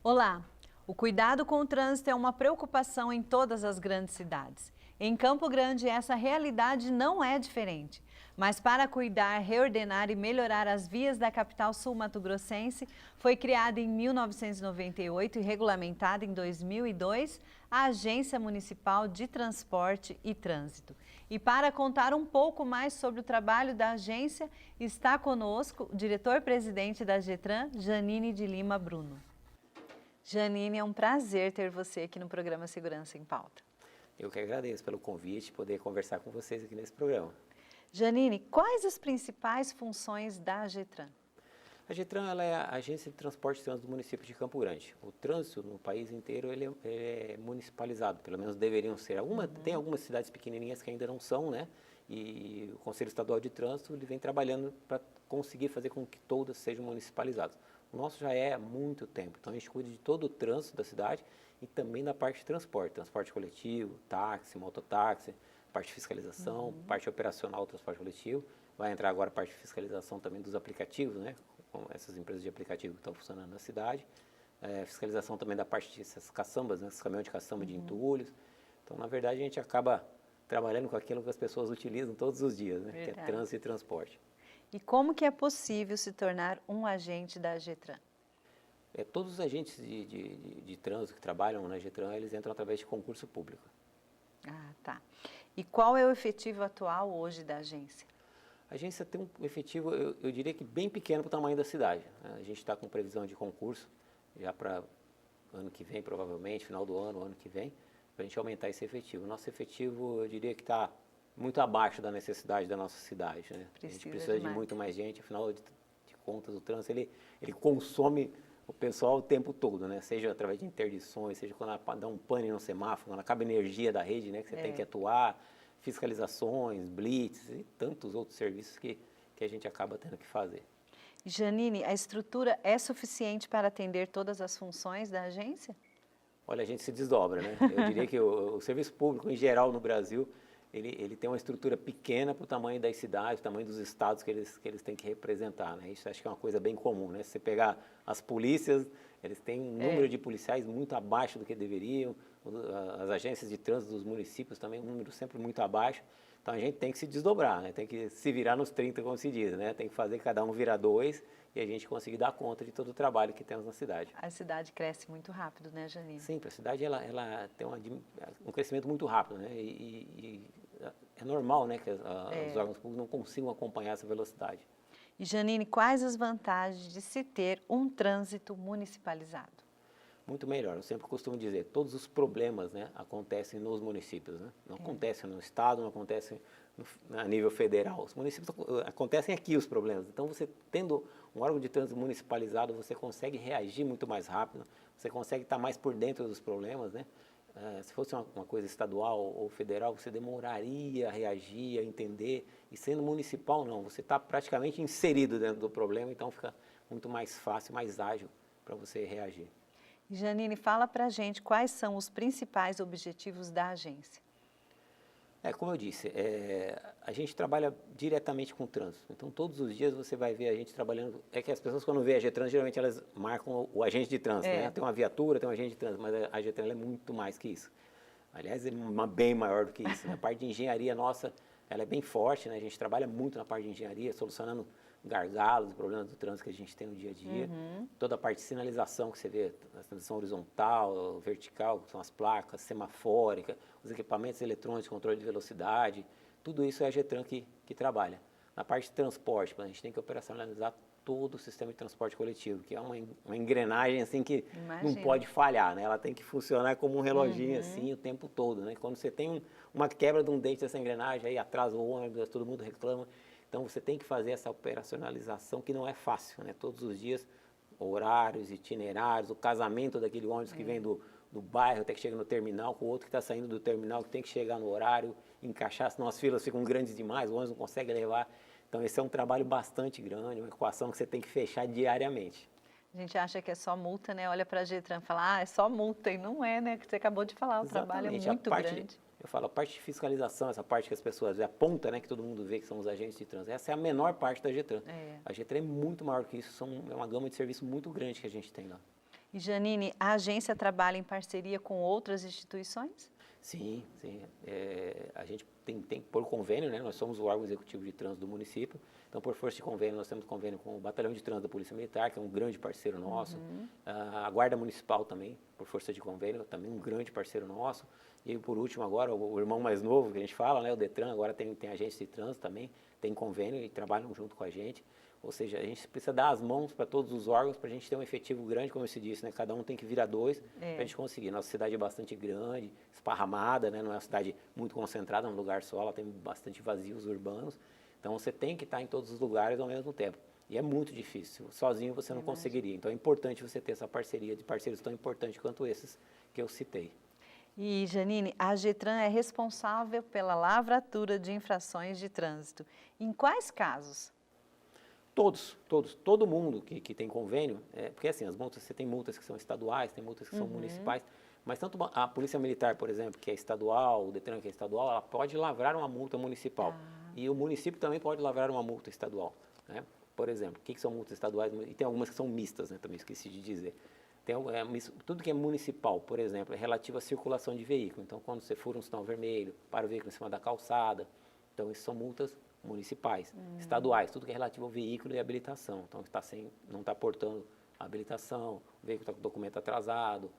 Olá! O cuidado com o trânsito é uma preocupação em todas as grandes cidades. Em Campo Grande, essa realidade não é diferente. Mas para cuidar, reordenar e melhorar as vias da capital sul-mato-grossense, foi criada em 1998 e regulamentada em 2002 a Agência Municipal de Transporte e Trânsito. E para contar um pouco mais sobre o trabalho da agência, está conosco o diretor-presidente da Getran, Janine de Lima Bruno. Janine, é um prazer ter você aqui no programa Segurança em Pauta. Eu que agradeço pelo convite, poder conversar com vocês aqui nesse programa. Janine, quais as principais funções da Getran? A Getran ela é a agência de transporte e trânsito do município de Campo Grande. O trânsito no país inteiro ele é municipalizado, pelo menos deveriam ser. Tem algumas cidades pequenininhas que ainda não são, né? E o Conselho Estadual de Trânsito ele vem trabalhando para conseguir fazer com que todas sejam municipalizadas. O nosso já é há muito tempo, então a gente cuida de todo o trânsito da cidade e também da parte de transporte coletivo, táxi, mototáxi, parte de fiscalização, parte operacional do transporte coletivo. Vai entrar agora a parte de fiscalização também dos aplicativos, né? Com essas empresas de aplicativo que estão funcionando na cidade. Fiscalização também da parte dessas caçambas, né? Esses caminhões de caçamba de entulhos. Então, na verdade, a gente acaba trabalhando com aquilo que as pessoas utilizam todos os dias, né? Que é trânsito e transporte. E como que é possível se tornar um agente da Getran? Todos os agentes de trânsito que trabalham na Getran, eles entram através de concurso público. Ah, tá. E qual é o efetivo atual hoje da agência? A agência tem um efetivo, eu diria que bem pequeno para o tamanho da cidade. A gente está com previsão de concurso já para ano que vem, provavelmente, final do ano que vem, para a gente aumentar esse efetivo. Nosso efetivo, eu diria que está muito abaixo da necessidade da nossa cidade, né? A gente precisa de muito mais gente, afinal de contas, o trânsito ele consome o pessoal o tempo todo, né? Seja através de interdições, seja quando dá um pane no semáforo, quando acaba a energia da rede, né? Que você tem que atuar, fiscalizações, blitz e tantos outros serviços que a gente acaba tendo que fazer. Janine, a estrutura é suficiente para atender todas as funções da agência? Olha, a gente se desdobra, né? Eu diria que o serviço público em geral no Brasil, ele tem uma estrutura pequena para o tamanho das cidades, o tamanho dos estados que eles têm que representar, né? Isso acho que é uma coisa bem comum, né? Se você pegar as polícias, eles têm um número de policiais muito abaixo do que deveriam, as agências de trânsito dos municípios também, um número sempre muito abaixo. Então a gente tem que se desdobrar, né? Tem que se virar nos 30, como se diz, né? Tem que fazer cada um virar dois e a gente conseguir dar conta de todo o trabalho que temos na cidade. A cidade cresce muito rápido, né, Janine? Sim, a cidade ela tem um crescimento muito rápido, né? E é normal, né, que os órgãos públicos não consigam acompanhar essa velocidade. E Janine, quais as vantagens de se ter um trânsito municipalizado? Muito melhor, eu sempre costumo dizer, todos os problemas, né, acontecem nos municípios, né? Não acontecem no estado, não acontecem a nível federal. Os municípios acontecem aqui os problemas. Então, você tendo um órgão de trânsito municipalizado, você consegue reagir muito mais rápido, você consegue estar mais por dentro dos problemas, né? Se fosse uma coisa estadual ou federal, você demoraria a reagir, a entender. E sendo municipal, não. Você está praticamente inserido dentro do problema, então fica muito mais fácil, mais ágil para você reagir. Janine, fala para a gente quais são os principais objetivos da agência. Como eu disse, a gente trabalha diretamente com o trânsito. Então, todos os dias você vai ver a gente trabalhando. É que as pessoas, quando vê a Getran, geralmente elas marcam o agente de trânsito, né? Tem uma viatura, tem um agente de trânsito, mas a Getran ela é muito mais que isso. Aliás, é bem maior do que isso, né? A parte de engenharia nossa, ela é bem forte, né? A gente trabalha muito na parte de engenharia, solucionando gargalos, problemas do trânsito que a gente tem no dia a dia. Toda a parte de sinalização que você vê, a sinalização horizontal, vertical, que são as placas, semafórica, os equipamentos eletrônicos, controle de velocidade, tudo isso é a Getran que trabalha. Na parte de transporte, a gente tem que operacionalizar todo o sistema de transporte coletivo, que é uma engrenagem assim que não pode falhar, né? Ela tem que funcionar como um reloginho assim o tempo todo, né? Quando você tem uma quebra de um dente dessa engrenagem, aí atrasa o ônibus, todo mundo reclama. Então você tem que fazer essa operacionalização que não é fácil, né? Todos os dias, horários, itinerários, o casamento daquele ônibus que vem do bairro até que chega no terminal, com o outro que está saindo do terminal, que tem que chegar no horário, encaixar, senão as filas ficam grandes demais, o ônibus não consegue levar. Então esse é um trabalho bastante grande, uma equação que você tem que fechar diariamente. A gente acha que é só multa, né? Olha para a Getran e fala, é só multa, e não é, né? Que você acabou de falar, o trabalho é muito grande. Eu falo, a parte de fiscalização, essa parte que as pessoas apontam, né, que todo mundo vê que são os agentes de trânsito, essa é a menor parte da Getran. A Getran é muito maior que isso, é uma gama de serviço muito grande que a gente tem lá. E Janine, a agência trabalha em parceria com outras instituições? Sim, sim. A gente tem por convênio, né? Nós somos o órgão executivo de trânsito do município. Então, por força de convênio, nós temos convênio com o Batalhão de Trânsito da Polícia Militar, que é um grande parceiro nosso. A Guarda Municipal também, por força de convênio, também um grande parceiro nosso. E, por último, agora, o irmão mais novo, que a gente fala, né? O Detran, agora tem agência de trânsito também, tem convênio e trabalham junto com a gente. Ou seja, a gente precisa dar as mãos para todos os órgãos para a gente ter um efetivo grande, como eu se disse, né? Cada um tem que virar dois para a gente conseguir. Nossa cidade é bastante grande, esparramada, né? Não é uma cidade muito concentrada num lugar só, ela tem bastante vazios urbanos. Então, você tem que estar em todos os lugares ao mesmo tempo. E é muito difícil, sozinho você não conseguiria. Então, é importante você ter essa parceria de parceiros tão importantes quanto esses que eu citei. E, Janine, a AGETRAN é responsável pela lavratura de infrações de trânsito. Em quais casos? Todos, todo mundo que tem convênio, porque assim, as multas, você tem multas que são estaduais, tem multas que são municipais, mas tanto a Polícia Militar, por exemplo, que é estadual, o Detran, que é estadual, ela pode lavrar uma multa municipal. E o município também pode lavrar uma multa estadual, né? Por exemplo, o que são multas estaduais? E tem algumas que são mistas, né? Também esqueci de dizer. Tudo que é municipal, por exemplo, é relativo à circulação de veículo. Então, quando você fura um sinal vermelho, para o veículo em cima da calçada, então isso são multas municipais. Estaduais, tudo que é relativo ao veículo e habilitação. Então, não está portando a habilitação, o veículo está com o documento atrasado,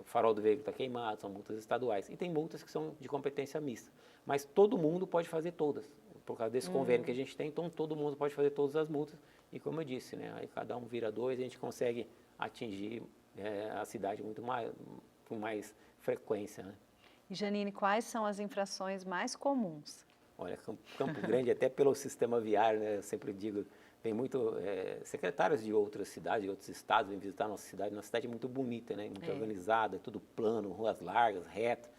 o farol do veículo está queimado, são multas estaduais. E tem multas que são de competência mista. Mas todo mundo pode fazer todas, por causa desse convênio que a gente tem, então todo mundo pode fazer todas as multas. E como eu disse, né, aí cada um vira dois, a gente consegue atingir a cidade com mais frequência, né? E, Janine, quais são as infrações mais comuns? Olha, Campo Grande, até pelo sistema viário, né, eu sempre digo, tem muito secretários de outras cidades, de outros estados, vêm visitar a nossa cidade. Nossa cidade é muito bonita, né, muito organizada, tudo plano, ruas largas, retas.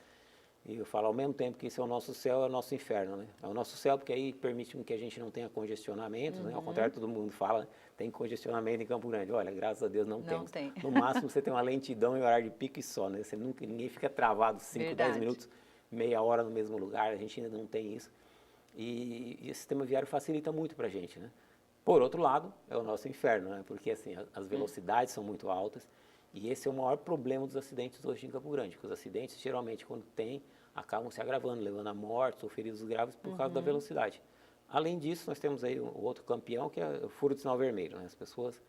E eu falo, ao mesmo tempo que isso é o nosso céu, é o nosso inferno, né? É o nosso céu porque aí permite que a gente não tenha congestionamentos, né? Ao contrário, todo mundo fala, tem congestionamento em Campo Grande. Olha, graças a Deus não temos. Tem. No máximo você tem uma lentidão em horário de pico e só, né? Ninguém fica travado 5, 10 minutos, meia hora no mesmo lugar, a gente ainda não tem isso. E o sistema viário facilita muito para a gente, né? Por outro lado, é o nosso inferno, né? Porque assim, as velocidades são muito altas e esse é o maior problema dos acidentes hoje em Campo Grande, porque os acidentes geralmente quando tem acabam se agravando, levando a mortes ou feridos graves por causa da velocidade. Além disso, nós temos aí o outro campeão, que é o furo de sinal vermelho, né? As pessoas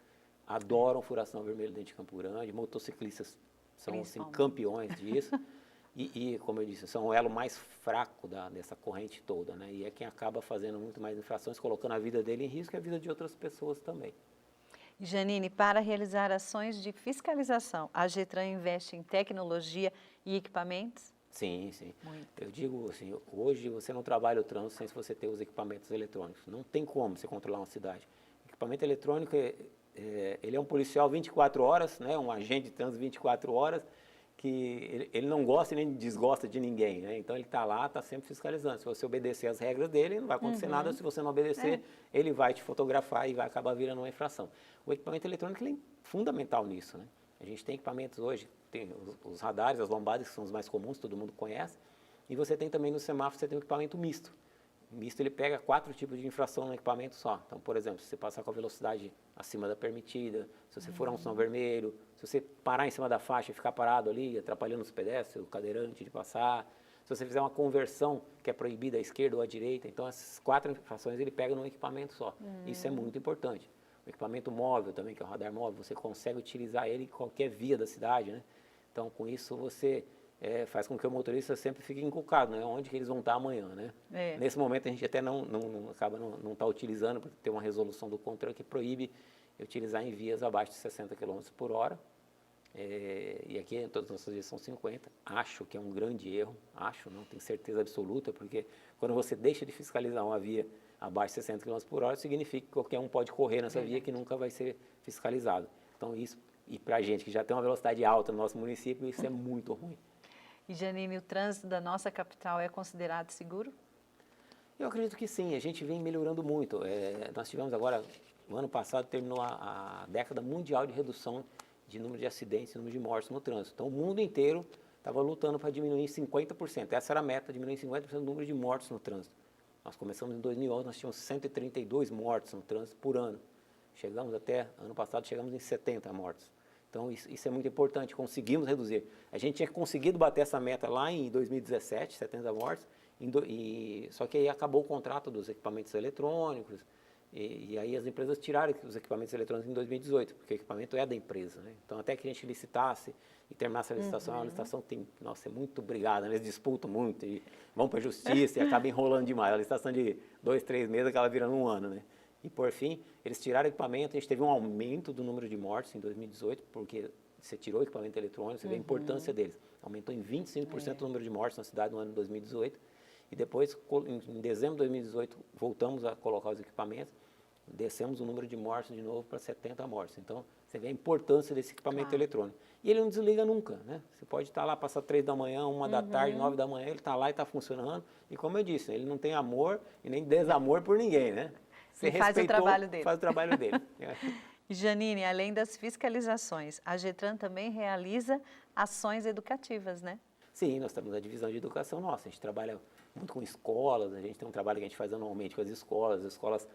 adoram furar sinal vermelho dentro de Campo Grande, motociclistas são assim, campeões disso. E, como eu disse, são o elo mais fraco dessa corrente toda, né? E é quem acaba fazendo muito mais infrações, colocando a vida dele em risco e a vida de outras pessoas também. Janine, para realizar ações de fiscalização, a AGETRAN investe em tecnologia e equipamentos? Sim, sim. Eu digo assim, hoje você não trabalha o trânsito sem você ter os equipamentos eletrônicos. Não tem como você controlar uma cidade. O equipamento eletrônico, ele é um policial 24 horas, né? Um agente de trânsito 24 horas, que ele não gosta e nem desgosta de ninguém, né? Então ele está lá, está sempre fiscalizando. Se você obedecer as regras dele, não vai acontecer nada. Se você não obedecer, ele vai te fotografar e vai acabar virando uma infração. O equipamento eletrônico ele é fundamental nisso, né? A gente tem equipamentos hoje, tem os radares, as lombadas, que são os mais comuns, todo mundo conhece, e você tem também no semáforo, você tem um equipamento misto. O misto ele pega 4 tipos de infração no equipamento só. Então, por exemplo, se você passar com a velocidade acima da permitida, se você furar um sinal vermelho, se você parar em cima da faixa e ficar parado ali, atrapalhando os pedestres, o cadeirante de passar, se você fizer uma conversão que é proibida à esquerda ou à direita, então essas 4 infrações ele pega num equipamento só. Isso é muito importante. O equipamento móvel também, que é o radar móvel, você consegue utilizar ele em qualquer via da cidade, né? Então, com isso, você faz com que o motorista sempre fique encucado, né? Onde que eles vão estar amanhã, né? Nesse momento, a gente até acaba não tá utilizando, porque tem uma resolução do CONTRAN que proíbe utilizar em vias abaixo de 60 km por hora. E aqui, todas as nossas vias são 50. Acho que é um grande erro, não tenho certeza absoluta, porque quando você deixa de fiscalizar uma via abaixo de 60 km por hora, significa que qualquer um pode correr nessa via que nunca vai ser fiscalizado. Então, isso, e para a gente que já tem uma velocidade alta no nosso município, isso é muito ruim. E, Janine, o trânsito da nossa capital é considerado seguro? Eu acredito que sim, a gente vem melhorando muito. Nós tivemos agora, no ano passado, terminou a década mundial de redução de número de acidentes e número de mortes no trânsito. Então, o mundo inteiro estava lutando para diminuir em 50%. Essa era a meta, diminuir em 50% o número de mortes no trânsito. Nós começamos em 2011, nós tínhamos 132 mortes no trânsito por ano. Chegamos ano passado, chegamos em 70 mortes. Então, isso é muito importante, conseguimos reduzir. A gente tinha conseguido bater essa meta lá em 2017, 70 mortes, só que aí acabou o contrato dos equipamentos eletrônicos, e aí as empresas tiraram os equipamentos eletrônicos em 2018, porque o equipamento é da empresa, né? Então, até que a gente licitasse e terminasse a licitação, a licitação tem, nossa, é muito brigada, né? Eles disputam muito e vão para a justiça e acaba enrolando demais. A licitação de 2, 3 meses acaba virando um ano, né? E, por fim, eles tiraram o equipamento, a gente teve um aumento do número de mortes em 2018, porque você tirou o equipamento eletrônico, você vê a importância deles. Aumentou em 25% o número de mortes na cidade no ano de 2018. E depois, em dezembro de 2018, voltamos a colocar os equipamentos, descemos o número de mortes de novo para 70 mortes. Então, você vê a importância desse equipamento eletrônico. E ele não desliga nunca, né? Você pode estar lá, passar 3 da manhã, 1 da tarde, 9 da manhã, ele está lá e está funcionando. E como eu disse, ele não tem amor e nem desamor por ninguém, né? Você faz o trabalho dele. Faz o trabalho dele. Janine, além das fiscalizações, a Getran também realiza ações educativas, né? Sim, nós temos a divisão de educação nossa. A gente trabalha muito com escolas, a gente tem um trabalho que a gente faz anualmente com as escolas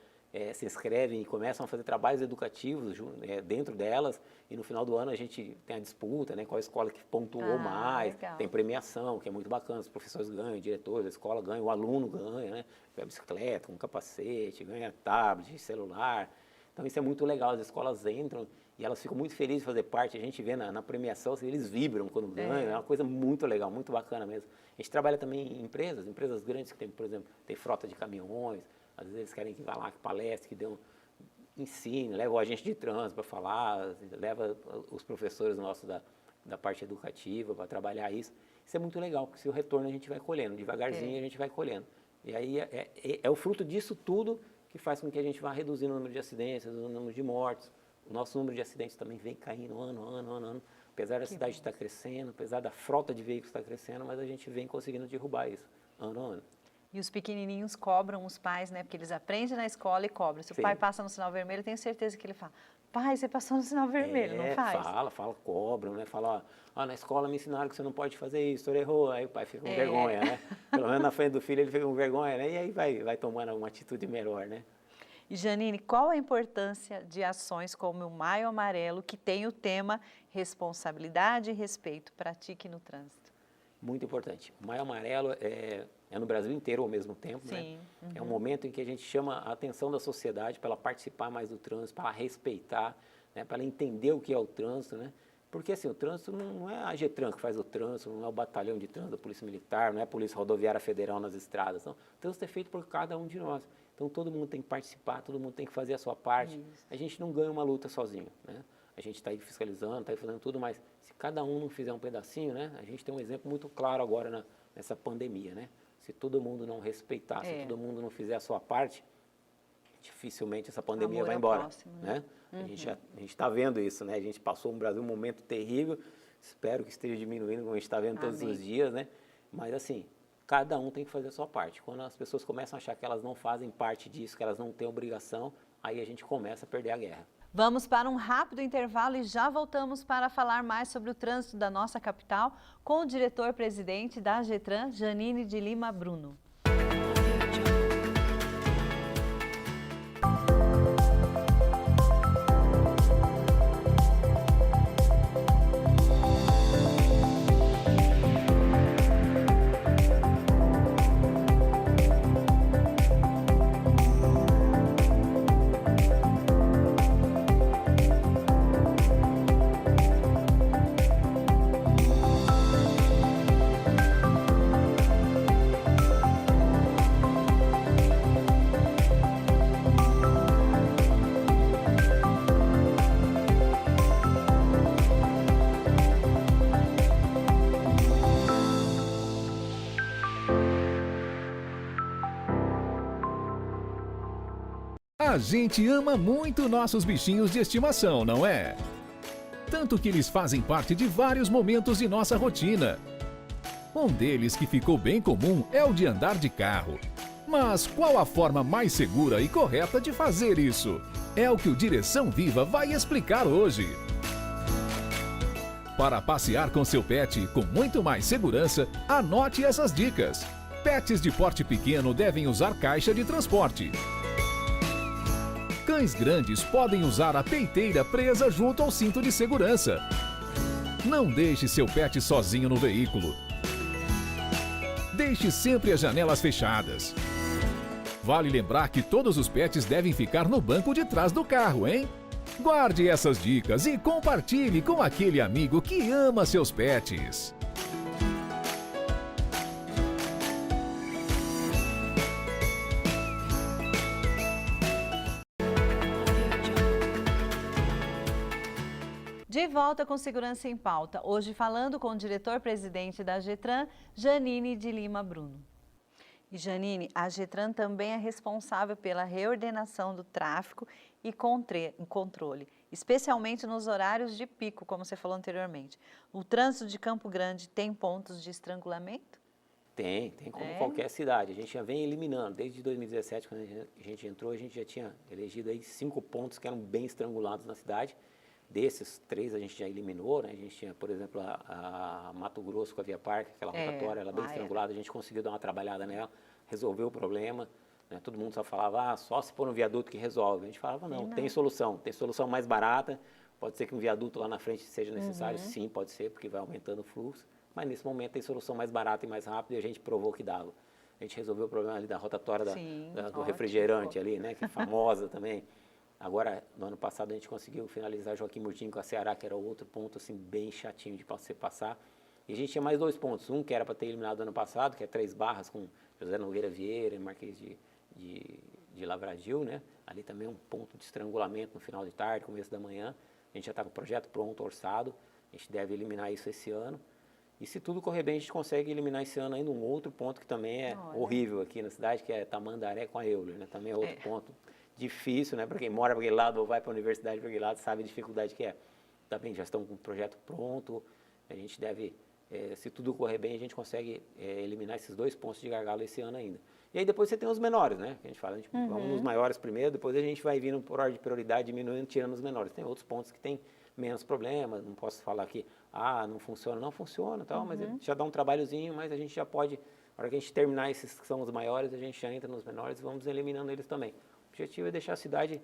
se inscrevem e começam a fazer trabalhos educativos dentro delas, e no final do ano a gente tem a disputa, né, qual a escola que pontuou mais, legal. Tem premiação, que é muito bacana, os professores ganham, diretores da escola ganham, o aluno ganha, né, ganha bicicleta, um capacete, ganha tablet, celular. Então isso é muito legal, as escolas entram e elas ficam muito felizes de fazer parte, a gente vê na premiação, eles vibram quando ganham, é uma coisa muito legal, muito bacana mesmo. A gente trabalha também em empresas grandes que tem, por exemplo, tem frota de caminhões, às vezes eles querem que vá lá, que palestre, que dê ensine, leva o agente de trânsito para falar, leva os professores nossos da parte educativa para trabalhar isso. Isso é muito legal, porque se o retorno a gente vai colhendo, devagarzinho a gente vai colhendo. E aí é o fruto disso tudo que faz com que a gente vá reduzindo o número de acidentes, o número de mortes. O nosso número de acidentes também vem caindo ano. Apesar da cidade estar crescendo, apesar da frota de veículos estar crescendo, mas a gente vem conseguindo derrubar isso, ano a ano. E os pequenininhos cobram os pais, né? Porque eles aprendem na escola e cobram. Se o pai passa no sinal vermelho, eu tenho certeza que ele fala, pai, você passou no sinal vermelho, não faz? Cobram, né? Fala, na escola me ensinaram que você não pode fazer isso, você errou. Aí o pai fica com vergonha, né? Pelo menos na frente do filho ele fica com vergonha, né? E aí vai tomando uma atitude melhor, né? E Janine, qual a importância de ações como o Maio Amarelo, que tem o tema responsabilidade e respeito, pratique no trânsito? Muito importante. O Maio Amarelo é no Brasil inteiro ao mesmo tempo, né? É um momento em que a gente chama a atenção da sociedade para ela participar mais do trânsito, para ela respeitar, né? Para ela entender o que é o trânsito, né? Porque assim, o trânsito não é a Getran que faz o trânsito, não é o batalhão de trânsito da Polícia Militar, não é a Polícia Rodoviária Federal nas estradas, não. O trânsito é feito por cada um de nós. Então todo mundo tem que participar, todo mundo tem que fazer a sua parte. Isso. A gente não ganha uma luta sozinho, né? A gente está aí fiscalizando, está aí fazendo tudo, mas se cada um não fizer um pedacinho, né? A gente tem um exemplo muito claro agora nessa pandemia, né? Se todo mundo não respeitar, se todo mundo não fizer a sua parte, dificilmente essa pandemia vai embora, próximo, né? A gente está vendo isso, né? A gente passou no Brasil um momento terrível, espero que esteja diminuindo, como a gente está vendo todos os dias, né? Mas assim, cada um tem que fazer a sua parte. Quando as pessoas começam a achar que elas não fazem parte disso, que elas não têm obrigação, aí a gente começa a perder a guerra. Vamos para um rápido intervalo e já voltamos para falar mais sobre o trânsito da nossa capital com o diretor-presidente da Getran, Janine de Lima Bruno. A gente ama muito nossos bichinhos de estimação, não é? Tanto que eles fazem parte de vários momentos de nossa rotina. Um deles que ficou bem comum é o de andar de carro. Mas qual a forma mais segura e correta de fazer isso? É o que o Direção Viva vai explicar hoje. Para passear com seu pet com muito mais segurança, anote essas dicas. Pets de porte pequeno devem usar caixa de transporte. Cães grandes podem usar a peiteira presa junto ao cinto de segurança. Não deixe seu pet sozinho no veículo. Deixe sempre as janelas fechadas. Vale lembrar que todos os pets devem ficar no banco de trás do carro, hein? Guarde essas dicas e compartilhe com aquele amigo que ama seus pets. De volta com Segurança em Pauta, hoje falando com o diretor-presidente da Getran, Janine de Lima Bruno. E Janine, a Getran também é responsável pela reordenação do tráfego e controle, especialmente nos horários de pico, como você falou anteriormente. O trânsito de Campo Grande tem pontos de estrangulamento? Tem como qualquer cidade. A gente já vem eliminando. Desde 2017, quando a gente entrou, a gente já tinha elegido aí 5 pontos que eram bem estrangulados na cidade. Desses 3 a gente já eliminou, né? A gente tinha, por exemplo, a Mato Grosso com a Via Parque, aquela rotatória, ela bem estrangulada, a gente conseguiu dar uma trabalhada nela, resolveu o problema, né? Todo mundo só falava, só se pôr um viaduto que resolve. A gente falava, não, tem solução mais barata, pode ser que um viaduto lá na frente seja necessário, sim, pode ser, porque vai aumentando o fluxo, mas nesse momento tem solução mais barata e mais rápida e a gente provou que dava. A gente resolveu o problema ali da rotatória do refrigerante ali, né? Que é famosa também. Agora, no ano passado, a gente conseguiu finalizar Joaquim Murtinho com a Ceará, que era outro ponto, assim, bem chatinho de você passar. E a gente tinha mais 2 pontos. Um que era para ter eliminado ano passado, que é 3 barras com José Nogueira Vieira e Marquês de Lavradio, né? Ali também um ponto de estrangulamento no final de tarde, começo da manhã. A gente já está com o projeto pronto, orçado. A gente deve eliminar isso esse ano. E se tudo correr bem, a gente consegue eliminar esse ano ainda um outro ponto que também é horrível aqui na cidade, que é Tamandaré com a Euler, né? Também é outro ponto difícil, né? Para quem mora para aquele lado ou vai para a universidade para aquele lado, sabe a dificuldade que é. Também já estão com o projeto pronto, a gente deve, se tudo correr bem, a gente consegue eliminar esses 2 pontos de gargalo esse ano ainda. E aí depois você tem os menores, né? Que a gente fala, vamos nos maiores primeiro, depois a gente vai vindo por ordem de prioridade, diminuindo, tirando os menores. Tem outros pontos que tem menos problemas, não posso falar que, não funciona, tal, mas já dá um trabalhozinho, mas a gente já pode, na hora que a gente terminar esses que são os maiores, a gente já entra nos menores e vamos eliminando eles também. O objetivo é deixar a cidade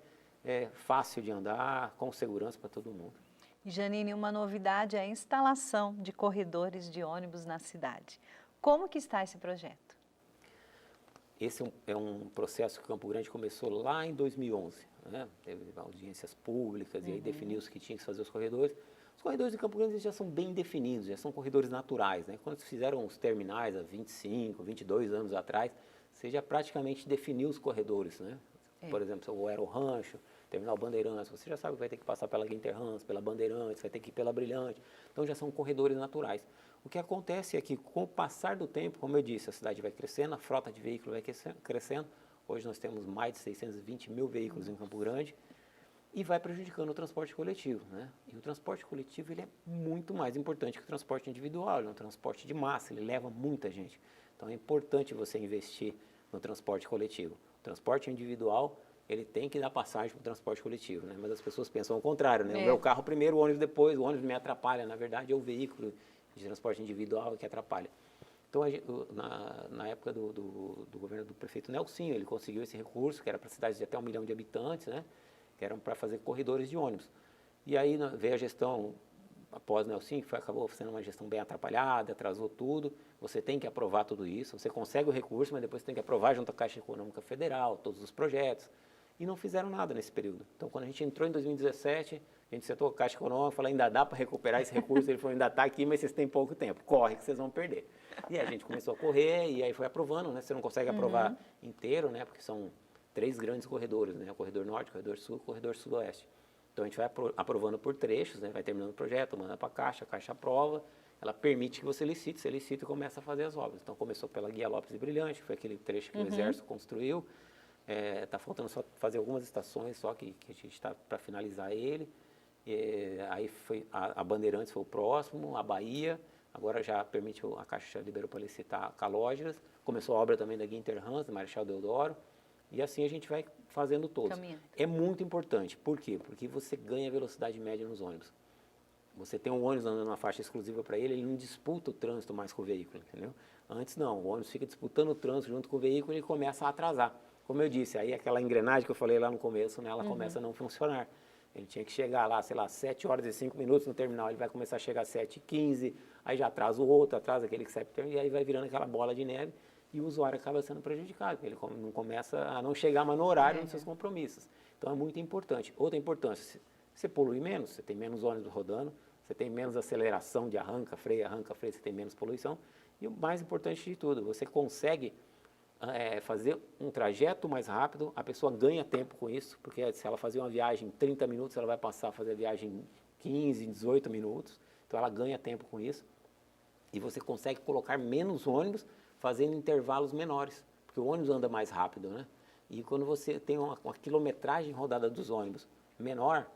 fácil de andar, com segurança para todo mundo. Janine, uma novidade é a instalação de corredores de ônibus na cidade. Como que está esse projeto? Esse é um processo que Campo Grande começou lá em 2011, né? Teve audiências públicas e aí definiu-se que tinha que fazer os corredores. Os corredores de Campo Grande já são bem definidos, já são corredores naturais, né? Quando se fizeram os terminais há 25, 22 anos atrás, você já praticamente definiu os corredores, né? Por exemplo, o Aero Rancho, Terminal Bandeirantes, você já sabe que vai ter que passar pela Guinterrans, pela Bandeirantes, vai ter que ir pela Brilhante. Então já são corredores naturais. O que acontece é que com o passar do tempo, como eu disse, a cidade vai crescendo, a frota de veículos vai crescendo. Hoje nós temos mais de 620 mil veículos em Campo Grande e vai prejudicando o transporte coletivo, né? E o transporte coletivo ele é muito mais importante que o transporte individual, ele é um transporte de massa, ele leva muita gente. Então é importante você investir no transporte coletivo. O transporte individual, ele tem que dar passagem para o transporte coletivo, né? Mas as pessoas pensam ao contrário, né? O meu carro primeiro, o ônibus depois, o ônibus me atrapalha. Na verdade, é o veículo de transporte individual que atrapalha. Então, na época do governo do prefeito Nelsinho, ele conseguiu esse recurso, que era para cidades de até 1 milhão de habitantes, né? Que eram para fazer corredores de ônibus. E aí veio a gestão após Nelsinho, que acabou sendo uma gestão bem atrapalhada, atrasou tudo. Você tem que aprovar tudo isso, você consegue o recurso, mas depois tem que aprovar junto à Caixa Econômica Federal, todos os projetos. E não fizeram nada nesse período. Então, quando a gente entrou em 2017, a gente sentou a Caixa Econômica, falou, ainda dá para recuperar esse recurso? Ele falou, ainda está aqui, mas vocês têm pouco tempo. Corre que vocês vão perder. E aí a gente começou a correr e aí foi aprovando, né? Você não consegue aprovar inteiro, né? Porque são 3 grandes corredores, né? O corredor norte, o corredor sul, o corredor sudoeste. Então, a gente vai aprovando por trechos, né? Vai terminando o projeto, manda para a Caixa aprova, ela permite que você licite, você licita e começa a fazer as obras. Então, começou pela Guia Lopes e Brilhante, que foi aquele trecho que o Exército construiu. Está faltando só fazer algumas estações só que a gente está para finalizar ele. Aí foi a Bandeirantes foi o próximo, a Bahia, agora já permite, a Caixa já liberou para licitar Calógeras. Começou a obra também da Guinterrans, da Marechal Deodoro. E assim a gente vai fazendo todos. Caminhando. É muito importante. Por quê? Porque você ganha velocidade média nos ônibus. Você tem um ônibus andando numa faixa exclusiva para ele não disputa o trânsito mais com o veículo, entendeu? Antes não, o ônibus fica disputando o trânsito junto com o veículo e começa a atrasar. como eu disse, aí aquela engrenagem que eu falei lá no começo, né, ela começa a não funcionar. Ele tinha que chegar lá, sei lá, 7 horas e 5 minutos no terminal, ele vai começar a chegar às 7h15, aí já atrasa o outro, atrasa aquele que sai pro terminal, e aí vai virando aquela bola de neve, e o usuário acaba sendo prejudicado, porque ele não começa a não chegar mais no horário nos seus compromissos. Então é muito importante. Outra importância, você polui menos, você tem menos ônibus rodando, você tem menos aceleração de arranca, freia, você tem menos poluição, e o mais importante de tudo, você consegue fazer um trajeto mais rápido, a pessoa ganha tempo com isso, porque se ela fazer uma viagem em 30 minutos, ela vai passar a fazer a viagem em 15, 18 minutos, então ela ganha tempo com isso, e você consegue colocar menos ônibus fazendo intervalos menores, porque o ônibus anda mais rápido, né? E quando você tem uma quilometragem rodada dos ônibus menor,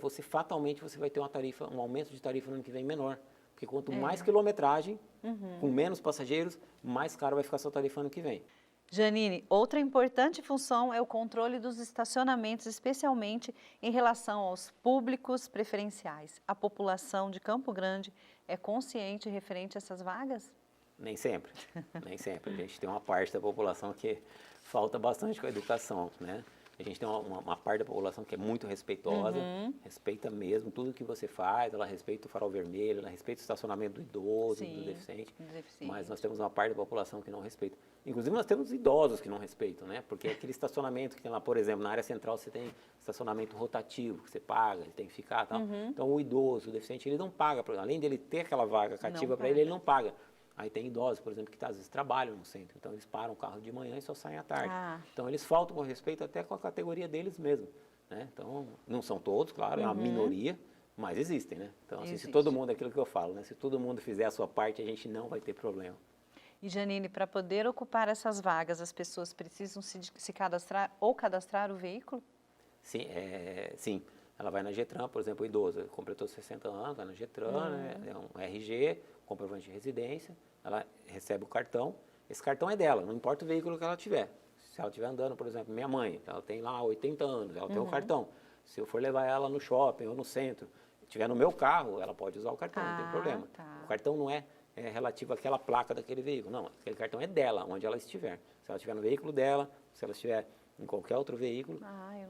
você fatalmente você vai ter um aumento de tarifa no ano que vem menor. Porque quanto mais quilometragem, com menos passageiros, mais caro vai ficar a sua tarifa ano que vem. Janine, outra importante função é o controle dos estacionamentos, especialmente em relação aos públicos preferenciais. A população de Campo Grande é consciente referente a essas vagas? Nem sempre, nem sempre. A gente tem uma parte da população que falta bastante com a educação, né? A gente tem uma parte da população que é muito respeitosa, respeita mesmo tudo que você faz, ela respeita o farol vermelho, ela respeita o estacionamento do idoso, do deficiente, mas nós temos uma parte da população que não respeita. Inclusive nós temos idosos que não respeitam, né? Porque aquele estacionamento que tem lá, por exemplo, na área central você tem estacionamento rotativo, que você paga, ele tem que ficar e tal. Então o idoso, o deficiente, ele não paga, além dele ter aquela vaga cativa para ele não paga. Aí tem idosos, por exemplo, que às vezes trabalham no centro, então eles param o carro de manhã e só saem à tarde. Então eles faltam com respeito até com a categoria deles mesmo, né? Então, não são todos, claro, é uma minoria, mas existem, né? Então, assim, se todo mundo, é aquilo que eu falo, né? Se todo mundo fizer a sua parte, a gente não vai ter problema. E Janine, para poder ocupar essas vagas, as pessoas precisam se cadastrar ou cadastrar o veículo? Sim, sim. Ela vai na Getran, por exemplo, o idoso completou 60 anos, vai na Getran, né? É um RG, comprovante de residência, ela recebe o cartão, esse cartão é dela, não importa o veículo que ela tiver. Se ela estiver andando, por exemplo, minha mãe, ela tem lá 80 anos, ela tem o cartão. Se eu for levar ela no shopping ou no centro, estiver no meu carro, ela pode usar o cartão, não tem problema. O cartão não é relativo àquela placa daquele veículo, não, aquele cartão é dela, onde ela estiver. Se ela estiver no veículo dela, se ela estiver em qualquer outro veículo,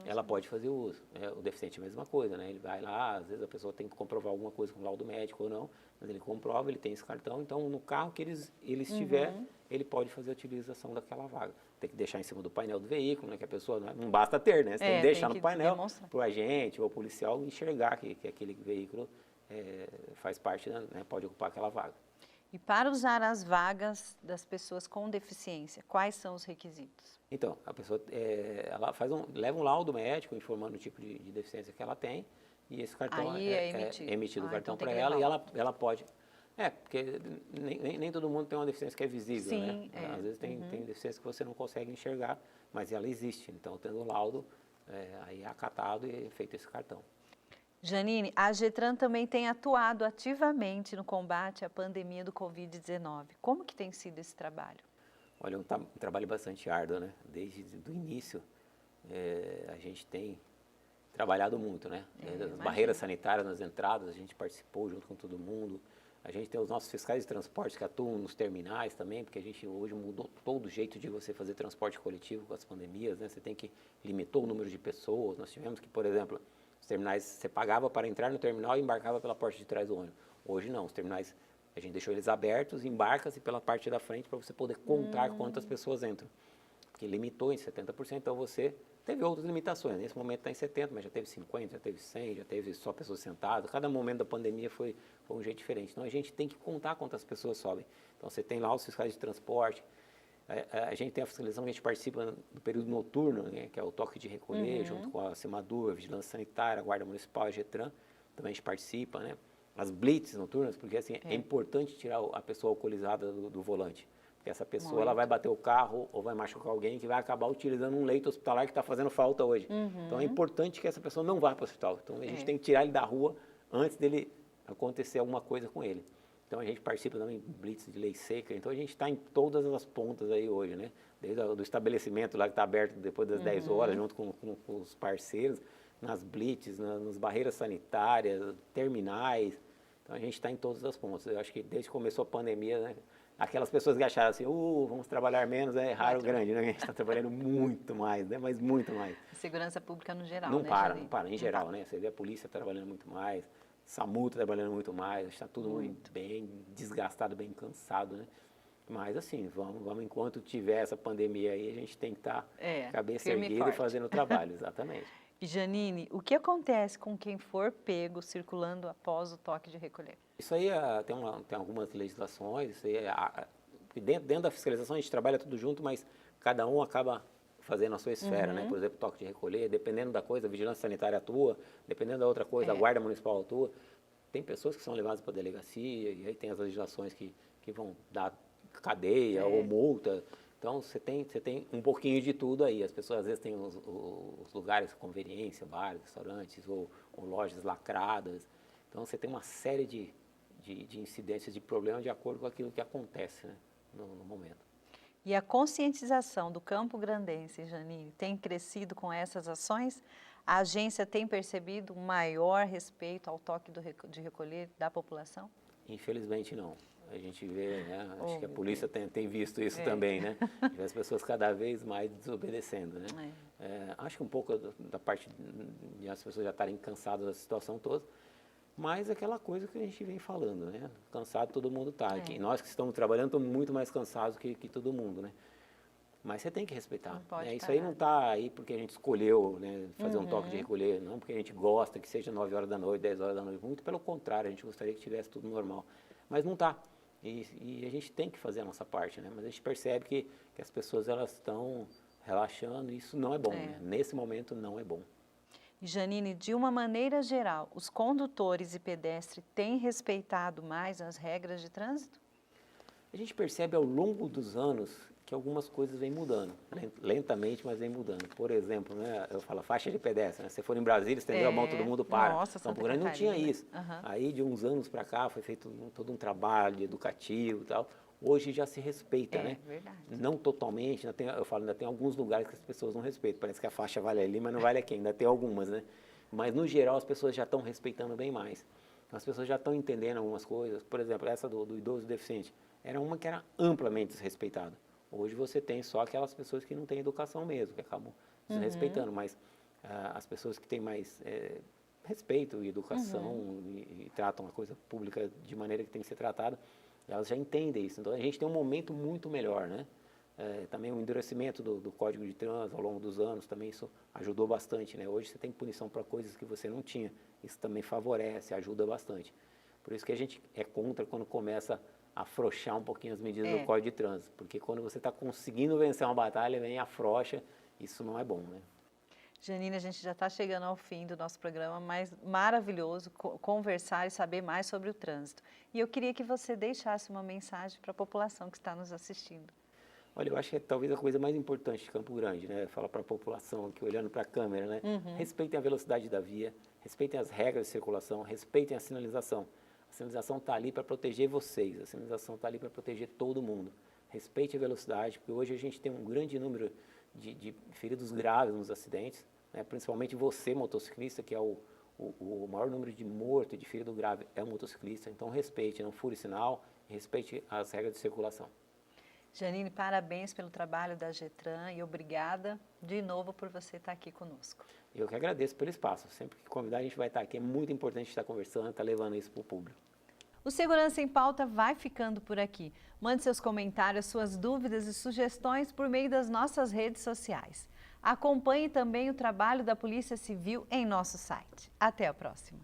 ela pode fazer o uso. O deficiente é a mesma coisa, né? Ele vai lá, às vezes a pessoa tem que comprovar alguma coisa com laudo médico ou não, mas ele comprova, ele tem esse cartão, então no carro que ele estiver, ele pode fazer a utilização daquela vaga. Tem que deixar em cima do painel do veículo, né? Que a pessoa não basta ter, né? Você tem que deixar no painel para o agente ou o policial enxergar que aquele veículo faz parte, né? Pode ocupar aquela vaga. E para usar as vagas das pessoas com deficiência, quais são os requisitos? Então, a pessoa ela leva um laudo médico informando o tipo de deficiência que ela tem, e esse cartão é emitido o cartão então para ela, e ela pode... porque nem todo mundo tem uma deficiência que é visível, né? Às vezes tem deficiência que você não consegue enxergar, mas ela existe. Então, tendo o laudo, aí é acatado e é feito esse cartão. Janine, a Getran também tem atuado ativamente no combate à pandemia do Covid-19. Como que tem sido esse trabalho? Olha, é um trabalho bastante árduo, né? Desde o início, a gente tem trabalhado muito, né? As barreiras sanitárias nas entradas, a gente participou junto com todo mundo. A gente tem os nossos fiscais de transporte que atuam nos terminais também, porque a gente hoje mudou todo o jeito de você fazer transporte coletivo com as pandemias, né? Você tem que limitar o número de pessoas. Nós tivemos que, por exemplo, os terminais, você pagava para entrar no terminal e embarcava pela porta de trás do ônibus. Hoje não, os terminais, a gente deixou eles abertos, embarca-se pela parte da frente para você poder contar quantas pessoas entram. Porque limitou em 70%, então você teve outras limitações. Nesse momento está em 70%, mas já teve 50%, já teve 100%, já teve só pessoas sentadas. Cada momento da pandemia foi um jeito diferente. Então a gente tem que contar quantas pessoas sobem. Então você tem lá os fiscais de transporte, a gente tem a fiscalização que a gente participa do período noturno, né, que é o toque de recolher, junto com a Semador, a Vigilância Sanitária, a Guarda Municipal, a Getran, também a gente participa, né? As blitz noturnas, porque assim, é importante tirar a pessoa alcoolizada do volante. Porque essa pessoa ela vai bater o carro ou vai machucar alguém que vai acabar utilizando um leito hospitalar que está fazendo falta hoje. Então é importante que essa pessoa não vá para o hospital. Então a gente tem que tirar ele da rua antes dele acontecer alguma coisa com ele. Então a gente participa também em blitz de lei seca. Então a gente está em todas as pontas aí hoje, né? Desde o estabelecimento lá que está aberto depois das 10 horas, junto com os parceiros, nas blitz, nas barreiras sanitárias, terminais. Então a gente está em todas as pontas. Eu acho que desde que começou a pandemia, né, aquelas pessoas que acharam assim, vamos trabalhar menos, é raro grande, né? A gente está trabalhando muito mais, né? Mas muito mais. Segurança pública no geral, não né, para, Janine? não para, em geral, né? Você vê a polícia trabalhando muito mais, SAMU trabalhando muito mais, está tudo muito bem desgastado, bem cansado, né? Mas assim, vamos enquanto tiver essa pandemia aí, a gente tem que estar cabeça erguida e fazendo o trabalho, exatamente. E Janine, o que acontece com quem for pego circulando após o toque de recolher? Isso aí tem algumas legislações, isso aí dentro da fiscalização a gente trabalha tudo junto, mas cada um acaba fazendo a sua esfera, né? Por exemplo, toque de recolher, dependendo da coisa, a vigilância sanitária atua, dependendo da outra coisa, a guarda municipal atua. Tem pessoas que são levadas para a delegacia, e aí tem as legislações que vão dar cadeia ou multa. Então, você tem um pouquinho de tudo aí. As pessoas, às vezes, têm os lugares de conveniência, bares, restaurantes, ou lojas lacradas. Então, você tem uma série de incidências, de problemas, de acordo com aquilo que acontece, né, no momento. E a conscientização do Campo Grandense, Janine, tem crescido com essas ações? A agência tem percebido um maior respeito ao toque de recolher da população? Infelizmente, não. A gente vê, né? Acho que a polícia tem visto isso também, né? E as pessoas cada vez mais desobedecendo, né? Acho que um pouco da parte de as pessoas já estarem cansadas da situação toda, mas aquela coisa que a gente vem falando, né? Cansado todo mundo está. Nós que estamos trabalhando estamos muito mais cansados que todo mundo, né? Mas você tem que respeitar. Né? Isso aí não está aí porque a gente escolheu, né, fazer um toque de recolher, não porque a gente gosta que seja 9 horas da noite, 10 horas da noite. Muito pelo contrário, a gente gostaria que tivesse tudo normal. Mas não está. E a gente tem que fazer a nossa parte, né? Mas a gente percebe que as pessoas elas estão relaxando e isso não é bom, né? Nesse momento não é bom. E Janine, de uma maneira geral, os condutores e pedestres têm respeitado mais as regras de trânsito? A gente percebe ao longo dos anos que algumas coisas vêm mudando, lentamente, mas vem mudando. Por exemplo, né, eu falo faixa de pedestre, né? Se for em Brasília, estendeu a mão, todo mundo para. Nossa, Campo Grande não tinha isso. Aí, de uns anos para cá, foi feito todo um trabalho educativo e tal. Hoje já se respeita, né? Verdade. Não totalmente, eu falo, ainda tem alguns lugares que as pessoas não respeitam. Parece que a faixa vale ali, mas não vale aqui, ainda tem algumas, né? Mas, no geral, as pessoas já estão respeitando bem mais. As pessoas já estão entendendo algumas coisas. Por exemplo, essa do idoso deficiente, era uma que era amplamente desrespeitada. Hoje você tem só aquelas pessoas que não têm educação mesmo, que acabam desrespeitando, mas as pessoas que têm mais respeito e educação e tratam a coisa pública de maneira que tem que ser tratada, elas já entendem isso. Então a gente tem um momento muito melhor, né? Também o endurecimento do Código de Trânsito ao longo dos anos, também isso ajudou bastante, né? Hoje você tem punição para coisas que você não tinha, isso também favorece, ajuda bastante. Por isso que a gente é contra quando começa a afrouxar um pouquinho as medidas do Código de Trânsito, porque quando você está conseguindo vencer uma batalha, vem e afrouxa, isso não é bom, né? Janine, a gente já está chegando ao fim do nosso programa, mas maravilhoso conversar e saber mais sobre o trânsito. E eu queria que você deixasse uma mensagem para a população que está nos assistindo. Olha, eu acho que é talvez a coisa mais importante de Campo Grande, né? Falar para a população aqui, olhando para a câmera, né? Respeitem a velocidade da via, respeitem as regras de circulação, respeitem a sinalização. A sinalização está ali para proteger vocês, a sinalização está ali para proteger todo mundo. Respeite a velocidade, porque hoje a gente tem um grande número de feridos graves nos acidentes, né? Principalmente você, motociclista, que é o maior número de morto e de ferido grave é o motociclista. Então respeite, não fure sinal, respeite as regras de circulação. Janine, parabéns pelo trabalho da Getran e obrigada de novo por você estar aqui conosco. Eu que agradeço pelo espaço. Sempre que convidar a gente vai estar aqui. É muito importante estar conversando, estar levando isso para o público. O Segurança em Pauta vai ficando por aqui. Mande seus comentários, suas dúvidas e sugestões por meio das nossas redes sociais. Acompanhe também o trabalho da Polícia Civil em nosso site. Até a próxima!